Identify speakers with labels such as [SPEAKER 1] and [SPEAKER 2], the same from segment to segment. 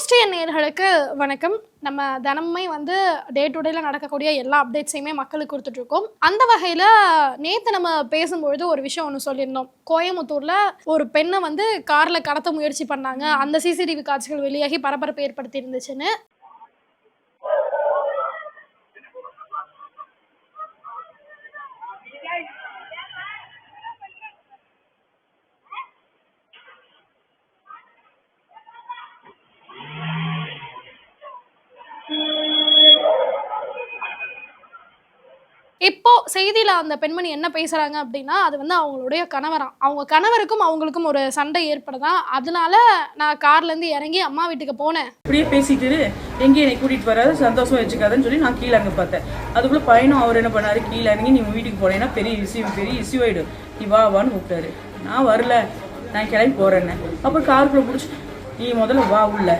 [SPEAKER 1] Austrian நேயர்களுக்கு வணக்கம். நம்ம தினமுமே டே டு டேல நடக்கக்கூடிய எல்லா அப்டேட்ஸையுமே மக்களுக்கு கொடுத்துட்டு இருக்கோம். அந்த வகையில நேத்து நம்ம பேசும்பொழுது ஒரு விஷயம் ஒன்று சொல்லியிருந்தோம். கோயம்புத்தூர்ல ஒரு பெண்ணை கார்ல கடத்த முயற்சி பண்ணாங்க, அந்த சிசிடிவி காட்சிகள் வெளியாகி பரபரப்பு ஏற்படுத்தி இருந்துச்சுன்னு. இப்போ செய்தியில அந்த பெண்மணி என்ன பேசுறாங்க அப்படின்னா, அது அவங்களுடைய கணவராம். அவங்க கணவருக்கும் அவங்களுக்கும் ஒரு சண்டை ஏற்படுதான். அதனால நான் கார்ல இருந்து இறங்கி அம்மா வீட்டுக்கு போனேன்.
[SPEAKER 2] இப்படியே பேசிட்டு எங்கேயும் என்னை கூட்டிட்டு வராது, சந்தோஷமா வச்சுக்காதுன்னு சொல்லி நான் கீழே அங்கே பார்த்தேன். அதுக்குள்ள பையனும் அவர் என்ன பண்ணாரு, கீழே இறங்கி நீ வீட்டுக்கு போனேன்னா பெரிய இஷ்யூ ஆயிடும், நீ வான்னு கூப்பிட்டாரு. நான் வரல, நான் கிளம்பி போறேன்னு. அப்புறம் காருக்குள்ள பிடிச்சி நீ முதல்ல வா உள்ள,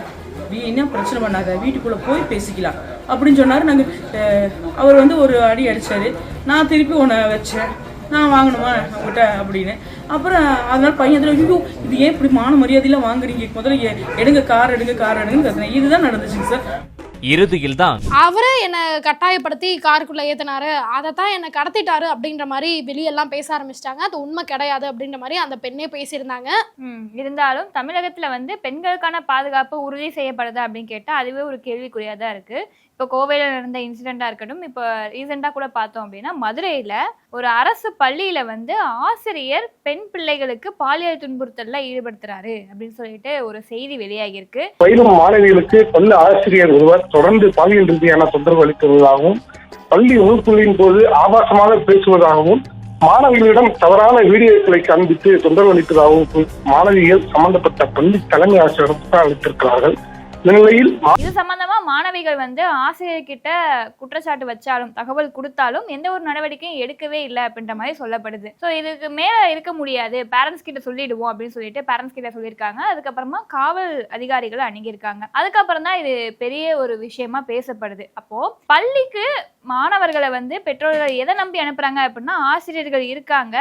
[SPEAKER 2] நீ என்ன பிரச்சனை பண்ணாத, வீட்டுக்குள்ள போய் பேசிக்கலாம் அப்படின்னு சொன்னார். அவர் ஒரு அடி அடித்தார். நான் திருப்பி ஒன்று வச்சேன், நான் வாங்கணுமா உங்கள்கிட்ட அப்படின்னு. அப்புறம் அதனால பையன் ஐயோ இது ஏன் இப்படி மான மரியாதையெல்லாம் வாங்குறீங்க, முதல்ல எடுங்க கார் எடுங்கன்னு கத்துனேன். இதுதான் நடந்துச்சுங்க சார்.
[SPEAKER 3] இறுதியில் தான்
[SPEAKER 1] அவரு என்னை கட்டாயப்படுத்தி காருக்குள்ள ஏத்தினாரு, அதைத்தான் என்னை கடத்திட்டாரு அப்படின்ற மாதிரி வெளியெல்லாம் பேச ஆரம்பிச்சிட்டாங்க. அது உண்மை கிடையாது அப்படின்ற மாதிரி அந்த பெண்ணே பேசியிருந்தாங்க.
[SPEAKER 4] இருந்தாலும் தமிழகத்துல பெண்களுக்கான பாதுகாப்பு உறுதி செய்யப்படுதா அப்படின்னு கேட்டா அதுவே ஒரு கேள்விக்குறியா தான் இருக்கு. இப்போ கோவையில நடந்த இன்சிடென்டா இருக்கட்டும், இப்போ ரீசெண்டா கூட பார்த்தோம் அப்படின்னா மதுரையில ஒரு அரசு பள்ளியில ஆசிரியர் பெண் பிள்ளைகளுக்கு பாலியல் துன்புறுத்தல்ல ஈடுபடுத்துறாரு அப்படின்னு சொல்லிட்டு ஒரு செய்தி வெளியாகி இருக்கு.
[SPEAKER 5] பயிலும் மாணவிகளுக்கு பள்ளி ஆசிரியர் ஒருவர் தொடர்ந்து பாலியல் ரீதியான தொந்தரவு அளித்துள்ளதாகவும், பள்ளி வகுப்புகளின் போது ஆபாசமாக பேசுவதாகவும், மாணவிகளிடம் தவறான வீடியோக்களை காண்பித்து தொந்தரவு அளித்ததாகவும் மாணவிகள் சம்பந்தப்பட்ட பள்ளி தலைமை ஆசிரியர் அளித்திருக்கிறார்கள். இந்நிலையில்
[SPEAKER 4] இது சம்பந்தமா மாணவிகள் ஆசிரியர்கிட்ட குற்றச்சாட்டு வச்சாலும் தகவல் கொடுத்தாலும் எந்த ஒரு நடவடிக்கையும் எடுக்கவே இல்லை அப்படின்ற மாதிரி சொல்லப்படுது. ஸோ இதுக்கு மேல இருக்க முடியாது, பேரண்ட்ஸ் கிட்ட சொல்லிடுவோம் அப்படின்னு சொல்லிட்டு பேரண்ட்ஸ் கிட்ட சொல்லியிருக்காங்க. அதுக்கப்புறமா காவல் அதிகாரிகள் அணுகியிருக்காங்க. அதுக்கப்புறம் தான் இது பெரிய ஒரு விஷயமா பேசப்படுது. அப்போ பள்ளிக்கு மாணவர்களை பெற்றோர்கள் எதை நம்பி அனுப்புறாங்க அப்படின்னா, ஆசிரியர்கள் இருக்காங்க,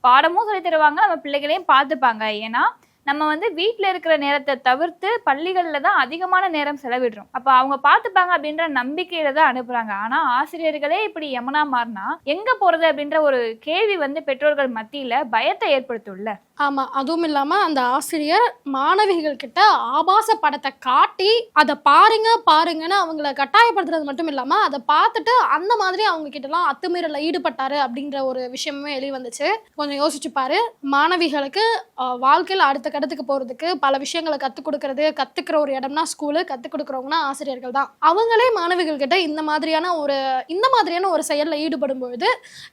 [SPEAKER 4] பாடமும் சொல்லி தருவாங்க, நம்ம பிள்ளைகளையும் பார்த்துப்பாங்க. ஏன்னா நம்ம வீட்டில் இருக்கிற நேரத்தை தவிர்த்து பள்ளிகளில் தான் அதிகமான நேரம் செலவிடுறோம். அப்போ அவங்க பார்த்துப்பாங்க அப்படின்ற நம்பிக்கையில தான் அனுப்புறாங்க. ஆனால் ஆசிரியர்களே இப்படி யமனா மாறினா எங்கே போகிறது அப்படின்ற ஒரு கேள்வி பெற்றோர்கள் மத்தியில் பயத்தை ஏற்படுத்தும்ல.
[SPEAKER 1] ஆமா, அதுவும் இல்லாம அந்த ஆசிரியர் மாணவிகள் கிட்ட ஆபாச படத்தை காட்டி அதை பாருங்கன்னு அவங்கள கட்டாயப்படுத்துறது மட்டும் இல்லாம அதை பார்த்துட்டு அந்த மாதிரி அவங்க கிட்ட எல்லாம் அத்துமீறல ஈடுபட்டாரு அப்படின்ற ஒரு விஷயமே வெளியே வந்துச்சு. கொஞ்சம் யோசிச்சு பாரு. மாணவிகளுக்கு வாழ்க்கையில் அடுத்த கடத்துக்கு போறதுக்கு பல விஷயங்களை கத்துக்கிற ஒரு இடம்னா ஸ்கூலு, கத்துக் கொடுக்கறவங்கன்னா ஆசிரியர்கள் தான். அவங்களே மாணவிகள் கிட்ட இந்த மாதிரியான ஒரு செயல்ல ஈடுபடும் பொழுது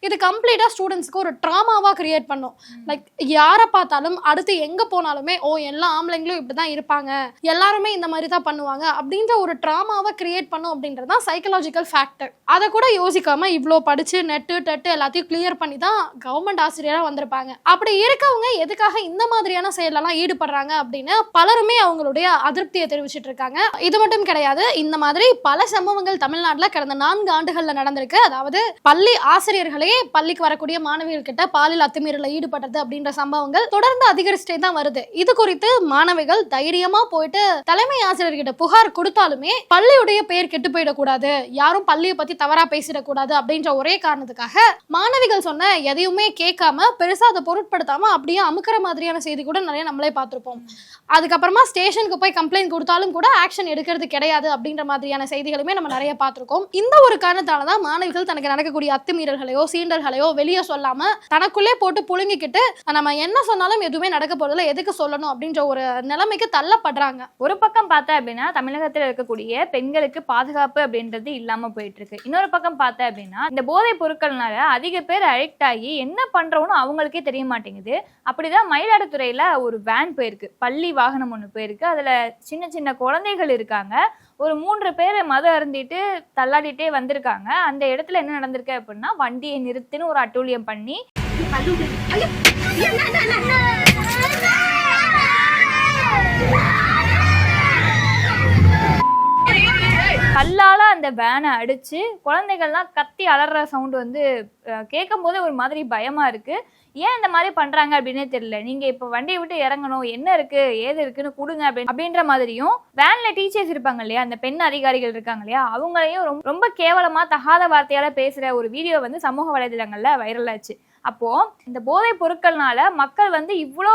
[SPEAKER 1] இது கம்ப்ளீட்டா ஸ்டூடெண்ட்ஸ்க்கு ஒரு ட்ராமாவா கிரியேட் பண்ணும். லைக் யாரை பார்த்தாலும் அடுத்து எங்க போனாலுமே எல்லா ஆம்பளைங்களும் இப்படிதான் இருப்பாங்க, எல்லாருமே இந்த மாதிரி தான் பண்ணுவாங்க அப்படின்ற ஒரு ட்ராமாவை கிரியேட் பண்ணும் அப்படின்றது தான் சைக்கலாஜிக்கல் ஃபேக்டர். அதை கூட யோசிக்காம இவ்வளோ படிச்சு நெட்டு எல்லாத்தையும் கிளியர் பண்ணி தான் கவர்மெண்ட் ஆசிரியரா வந்திருப்பாங்க. அப்படி இருக்கவங்க எதுக்காக இந்த மாதிரியான செயலெல்லாம் ஈடுபடுறாங்க அப்படின்னு பலருமே அவங்களுடைய அதிருப்தியை தெரிவிச்சிட்டு இருக்காங்க. இது மட்டும் கிடையாது, இந்த மாதிரி பல சம்பவங்கள் தமிழ்நாட்டில் கடந்த 4 ஆண்டுகள்ல நடந்திருக்கு. அதாவது பள்ளி ஆசிரியர்களே பள்ளிக்கு வரக்கூடிய மாணவிகள் கிட்ட பாலியல் அத்துமீறல ஈடுபடுறது அப்படின்ற சம்பவங்கள் தொடர்ந்து அதிகரிச்சுட்டே தான் வருது. இது குறித்து மாணவிகள் தைரியமா போயிட்டு தலைமை ஆசிரியர்கிட்ட புகார் கொடுத்தாலுமே பள்ளியுடைய பெயர் கெட்டு போயிடக்கூடாது, யாரும் பள்ளியை பத்தி தவறா பேசிடக்கூடாது அப்படின்ற ஒரே காரணத்துக்காக மாணவிகள் சொன்ன எதையுமே கேட்காம பெருசா அதை பொருட்படுத்தாம அப்படியே அமுக்கிற மாதிரியான செய்தி கூட நிறைய நம்மளே பார்த்திருப்போம். அதுக்கப்புறமா ஸ்டேஷனுக்கு போய் கம்ப்ளைண்ட் கொடுத்தாலும் கூட ஆக்ஷன் எடுக்கிறது கிடையாது அப்படின்ற மாதிரியான செய்திகளுமே நம்ம நிறைய பார்த்திருக்கோம். இந்த ஒரு காரணத்தாலதான் மாணவிகள் தனக்கு நடக்கக்கூடிய அத்துமீறல்களையோ சீண்டல்களையோ வெளியே சொல்லாம தனக்குள்ளே போட்டு புழுங்கிக்கிட்டு நம்ம என்ன சொன்னாலும் எதுவுமே நடக்க போறதில்ல, எதுக்கு சொல்லணும் அப்படின்ற ஒரு நிலைமைக்கு தள்ளப்படுறாங்க.
[SPEAKER 4] ஒரு பக்கம் பார்த்தா அப்படின்னா தமிழகத்தில் இருக்கக்கூடிய பெண்களுக்கு பாதுகாப்பு அப்படின்றது இல்லாம போயிட்டு இருக்கு. இன்னொரு பக்கம் பார்த்தா அப்படின்னா இந்த போதைப் பொருட்கள்னால அதிக பேர் அடிக்ட் ஆகி என்ன பண்றோம்னு அவங்களுக்கே தெரிய மாட்டேங்குது. அப்படிதான் மயிலாடுதுறையில ஒரு வேன் போயிருக்கு, பள்ளி வாகனம் ஒன்று போயிருக்கு. அதுல சின்ன சின்ன குழந்தைகள் இருக்காங்க. ஒரு 3 பேர் மது அருந்திட்டு தள்ளாடிட்டே வந்திருக்காங்க. அந்த இடத்துல என்ன நடந்திருக்கு அப்படின்னா, வண்டியை நிறுத்தின்னு ஒரு அட்டூழியம் பண்ணி கல்லால அந்த வேனை அடிச்சு குழந்தைகள்லாம் கத்தி அலற சவுண்ட் கேட்கும் போது ஒரு மாதிரி பயமா இருக்கு. ஏன் இந்த மாதிரி பண்றாங்க அப்படின்னே தெரியல. நீங்க இப்ப வண்டியை விட்டு இறங்கணும், என்ன இருக்கு ஏது இருக்குன்னு கொடுங்க அப்படின்ற மாதிரியும், வேன்ல டீச்சர்ஸ் இருப்பாங்க இல்லையா, அந்த பெண் அதிகாரிகள் இருக்காங்க இல்லையா, அவங்களையும் ரொம்ப கேவலமா தகாத வார்த்தையால பேசுற ஒரு வீடியோ வந்து சமூக வலைதளங்கள்ல வைரல் ஆச்சு. அப்போ இந்த போதை பொருட்கள்னால மக்கள் வந்து இவ்வளோ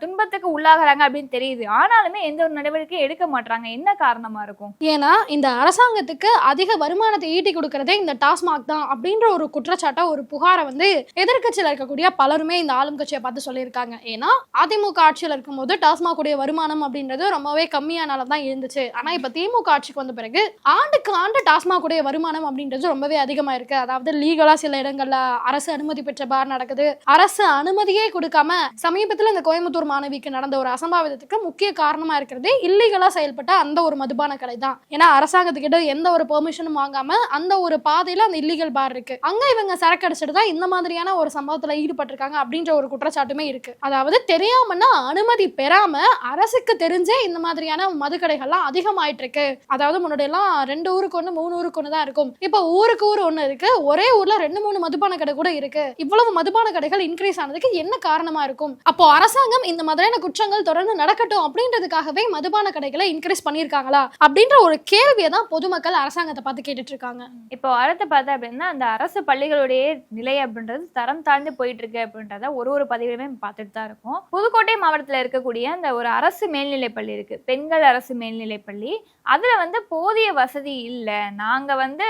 [SPEAKER 4] துன்பத்துக்கு உள்ளாகிறாங்க அப்படின்னு தெரியுது, ஆனாலுமே எந்த ஒரு நடவடிக்கையும் எடுக்க மாட்டாங்க. என்ன காரணமா இருக்கும்?
[SPEAKER 1] ஏன்னா இந்த அரசாங்கத்துக்கு அதிக வருமானத்தை ஈட்டி கொடுக்கறதே இந்த டாஸ்மாக் தான் அப்படின்ற ஒரு குற்றச்சாட்டை, ஒரு புகாரை வந்து எதிர்க்கட்சியில் இருக்கக்கூடிய பலருமே இந்த ஆளும் கட்சியை பார்த்து சொல்லியிருக்காங்க. ஏன்னா அதிமுக ஆட்சியில் இருக்கும்போது டாஸ்மாக் உடைய வருமானம் அப்படின்றது ரொம்பவே கம்மியான தான் இருந்துச்சு. ஆனா இப்ப திமுக ஆட்சிக்கு வந்த பிறகு ஆண்டுக்கு ஆண்டு டாஸ்மாக் உடைய வருமானம் அப்படின்றது ரொம்பவே அதிகமா இருக்கு. அதாவது லீகலா சில இடங்கள்ல அரசு அனுமதி பெற்ற நடக்குது, அரசு அனுமதியே கொடுக்காம சமீபத்தில் இந்த கோயம்புத்தூர் மாணவிக்கு நடந்த ஒரு அசம்பாவிதத்துக்கு முக்கிய காரணமா இருக்கிறது இல்லீகலா செயல்பட்ட அந்த ஒரு மதுபான கடை தான். ஏன்னா அரசாங்கத்துக்கிட்ட எந்த ஒரு பெர்மிஷனும் வாங்காம அந்த ஒரு பாதையில அந்த இல்லீகல் பார் இருக்கு, அங்க இவங்க சரக்கு அடிச்சுட்டு தான் இந்த மாதிரியான ஒரு சம்பவத்துல ஈடுபட்டிருக்காங்க அப்படின்ற ஒரு குற்றச்சாட்டுமே இருக்கு. அதாவது தெரியாமன்னா அனுமதி பெறாம அரசுக்கு தெரிஞ்சே இந்த மாதிரியான மதுக்கடைகள்லாம் அதிகமாயிட்டு இருக்கு. அதாவது முன்னாடி எல்லாம் 2 ஊருக்கு 1 3 ஊருக்கு 1 தான் இருக்கும், இப்ப ஊருக்கு ஊர் 1 இருக்கு, ஒரே ஊர்ல 2 3 மதுபான கடை கூட இருக்கு. இவ்வளவு மதுபான கடைகள் இன்க்ரீஸ் ஆனதுக்கு என்ன காரணமா இருக்கும்? அப்போ அரசாங்கம் இந்த மாதிரியான குற்றங்கள் தொடர்ந்து நடக்கட்டும் அப்படின்றதுக்காகவே மதுபான கடைகளை இன்க்ரீஸ் பண்ணிருக்காங்களா அப்படின்ற ஒரு கேள்வியை தான் பொதுமக்கள் அரசாங்கத்தை பார்த்து கேட்டுட்டு இருக்காங்க.
[SPEAKER 4] இப்போ அடுத்து பார்த்தா அப்படின்னா அந்த அரசு பள்ளிகளுடைய நிலை அப்படின்றது தரம் தாழ்ந்து போயிட்டு இருக்கு அப்படின்றத ஒரு பதிவுமே பார்த்துட்டு தான் இருக்கும். புதுக்கோட்டை மாவட்டத்தில் இருக்கக்கூடிய அந்த ஒரு அரசு மேல்நிலை பள்ளி இருக்கு, பெண்கள் அரசு மேல்நிலை பள்ளி. அதுல வந்து போதிய வசதி இல்லை. நாங்க வந்து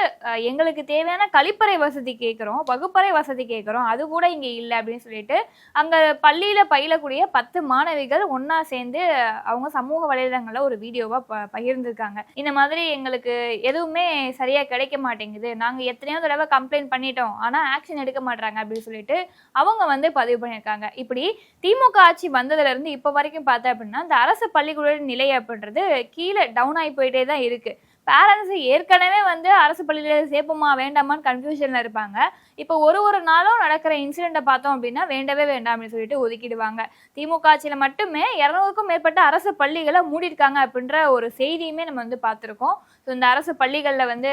[SPEAKER 4] எங்களுக்கு தேவையான கழிப்பறை வசதி கேட்கிறோம், வகுப்பறை வசதி கேட்கிறோம், அது கூட இங்க இல்லை அப்படின்னு சொல்லிட்டு அங்க பள்ளியில பயிலக்கூடிய 10 மாணவிகள் ஒன்னா சேர்ந்து அவங்க சமூக வலைதளங்கள்ல ஒரு வீடியோவா பகிர்ந்திருக்காங்க. இந்த மாதிரி எங்களுக்கு எதுவுமே சரியா கிடைக்க மாட்டேங்குது, நாங்க எத்தனையோ தடவை கம்ப்ளைண்ட் பண்ணிட்டோம், ஆனா ஆக்ஷன் எடுக்க மாட்டாங்க அப்படின்னு சொல்லிட்டு அவங்க வந்து பதிவு பண்ணியிருக்காங்க. இப்படி திமுக ஆட்சி வந்ததுல இருந்து இப்ப வரைக்கும் பார்த்தா அப்படின்னா இந்த அரசு பள்ளிகளோட நிலை அப்படின்றது கீழே டவுன் ஆகி போயிட்டே தான் இருக்கு. பேரண்ட்ஸ் ஏற்கனவே வந்து அரசு பள்ளியில சேர்ப்போமா வேண்டாமான்னு கன்ஃபியூஷன்ல இருப்பாங்க. இப்போ ஒரு நாளும் நடக்கிற இன்சிடென்ட்டை பார்த்தோம் அப்படின்னா வேண்டவே வேண்டாம் அப்படின்னு சொல்லிட்டு ஒதுக்கிடுவாங்க. திமுக ஆட்சியில மட்டுமே 200க்கும் மேற்பட்ட அரசு பள்ளிகளை மூடிருக்காங்க அப்படின்ற ஒரு செய்தியுமே நம்ம வந்து பார்த்துருக்கோம். ஸோ இந்த அரசு பள்ளிகள்ல வந்து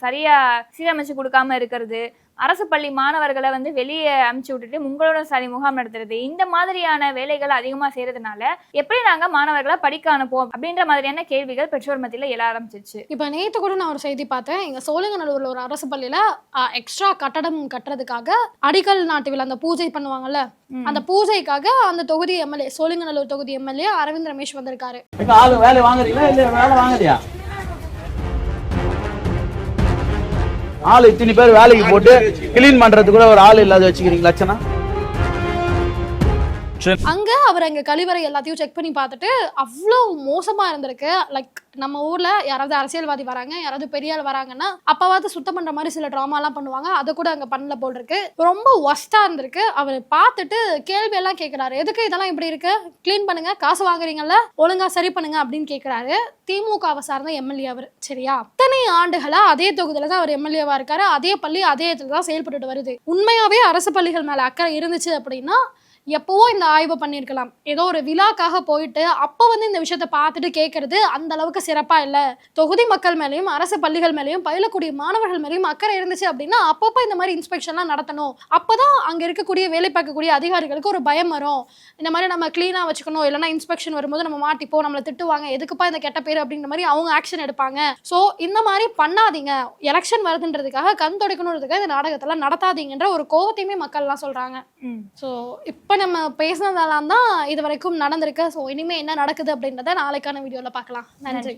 [SPEAKER 4] சரியா சீரமைச்சு கொடுக்காம இருக்கிறது, அரசு பள்ளி மாணவர்களை வந்து வெளியே அமுச்சு விட்டுட்டு உங்களோட சரி முகாம் நடத்துறது, இந்த மாதிரியான வேலைகள் அதிகமா செய்யறதுனால எப்படி நாங்க மாணவர்களை படிக்க அனுப்புவோம் அப்படின்ற மாதிரியான கேள்விகள் பெற்றோர் மத்தியில எழ ஆரம்பிச்சிச்சு.
[SPEAKER 1] இப்ப நேத்து கூட நான் ஒரு செய்தி பார்த்தேன். இங்க சோழிங்கநல்லூர்ல ஒரு அரசு பள்ளியில எக்ஸ்ட்ரா கட்டடம் கட்டுறதுக்காக அடிக்கல் நாட்டு விழா, அந்த பூஜை பண்ணுவாங்கல்ல, அந்த பூஜைக்காக அந்த தொகுதி எம்எல்ஏ, சோழிங்கநல்லூர் தொகுதி எம்எல்ஏ அரவிந்த் ரமேஷ் வந்திருக்காரு.
[SPEAKER 3] வேலை வாங்குறீங்களா இல்ல வேலை வாங்குறியா? ஆளு இத்தனை பேர் வேலைக்கு போட்டு கிளீன் பண்றது கூட ஒரு ஆள் இல்லாத வச்சுக்கிறீங்க லட்சணா.
[SPEAKER 1] அங்க அவர் அங்க கழிவறை எல்லாத்தையும் செக் பண்ணி பார்த்துட்டு அவ்வளோ மோசமா இருந்திருக்கு. லைக் நம்ம ஊர்ல யாராவது அரசியல்வாதி வராங்க, யாராவது பெரிய ஆள் வராங்கன்னா அப்பவாவது சுத்தம் பண்ற மாதிரி சில ட்ராமா எல்லாம் பண்ணுவாங்க, அதை கூட அங்க பண்ணல போல் இருக்கு. ரொம்ப ஒஸ்டா இருந்திருக்கு. அவர் பார்த்துட்டு கேள்வி எல்லாம் கேட்கிறாரு, எதுக்கு இதெல்லாம் இப்படி இருக்கு, கிளீன் பண்ணுங்க, காசு வாங்குறீங்கல்ல, ஒழுங்கா சரி பண்ணுங்க அப்படின்னு கேட்கிறாரு. திமுகவை சார்ந்த எம்எல்ஏ அவர், சரியா? இத்தனை ஆண்டுகளா அதே தொகுதியில தான் அவர் எம்எல்ஏவா இருக்காரு, அதே பள்ளி அதே இடத்துல தான் செயல்பட்டு வருது. உண்மையாவே அரசு பள்ளிகள் மேல அக்கறை இருந்துச்சு அப்படின்னா எப்பவோ இந்த ஆய்வு பண்ணிருக்கலாம். ஏதோ ஒரு விழாக்காக போயிட்டு அப்ப வந்து இந்த விஷயத்த பார்த்துட்டு கேட்கறது அந்த அளவுக்கு சிறப்பா இல்ல. தொகுதி மக்கள் மேலேயும் அரசு பள்ளிகள் மேலேயும் பயிலக்கூடிய மாணவர்கள் மேலேயும் அக்கறை இருந்துச்சு அப்படின்னா அப்பப்போ இந்த மாதிரி இன்ஸ்பெக்ஷன்லாம் நடத்தணும். அப்பதான் அங்க இருக்கக்கூடிய வேலை பார்க்கக்கூடிய அதிகாரிகளுக்கு ஒரு பயம் வரும். இந்த மாதிரி நம்ம கிளீனா வச்சுக்கணும், இல்லைன்னா இன்ஸ்பெக்ஷன் வரும்போது நம்ம மாட்டிப்போம், நம்மளை திட்டுவாங்க, எதுக்குப்பா இந்த கெட்ட பேர் அப்படின்ற மாதிரி அவங்க ஆக்ஷன் எடுப்பாங்க. ஸோ இந்த மாதிரி பண்ணாதீங்க, எலெக்ஷன் வருதுன்றதுக்காக கண் தொடைக்கணுன்றதுக்காக இந்த நாடகத்தெல்லாம் நடத்தாதீங்கன்ற ஒரு கோவத்தையுமே மக்கள்லாம் சொல்றாங்க. ஸோ இப்ப நம்ம பேசினதெல்லாம் தான் இது வரைக்கும் நடந்திருக்கு. ஸோ இனிமே என்ன நடக்குது அப்படின்றத நாளைக்கான வீடியோல பார்க்கலாம். நன்றி.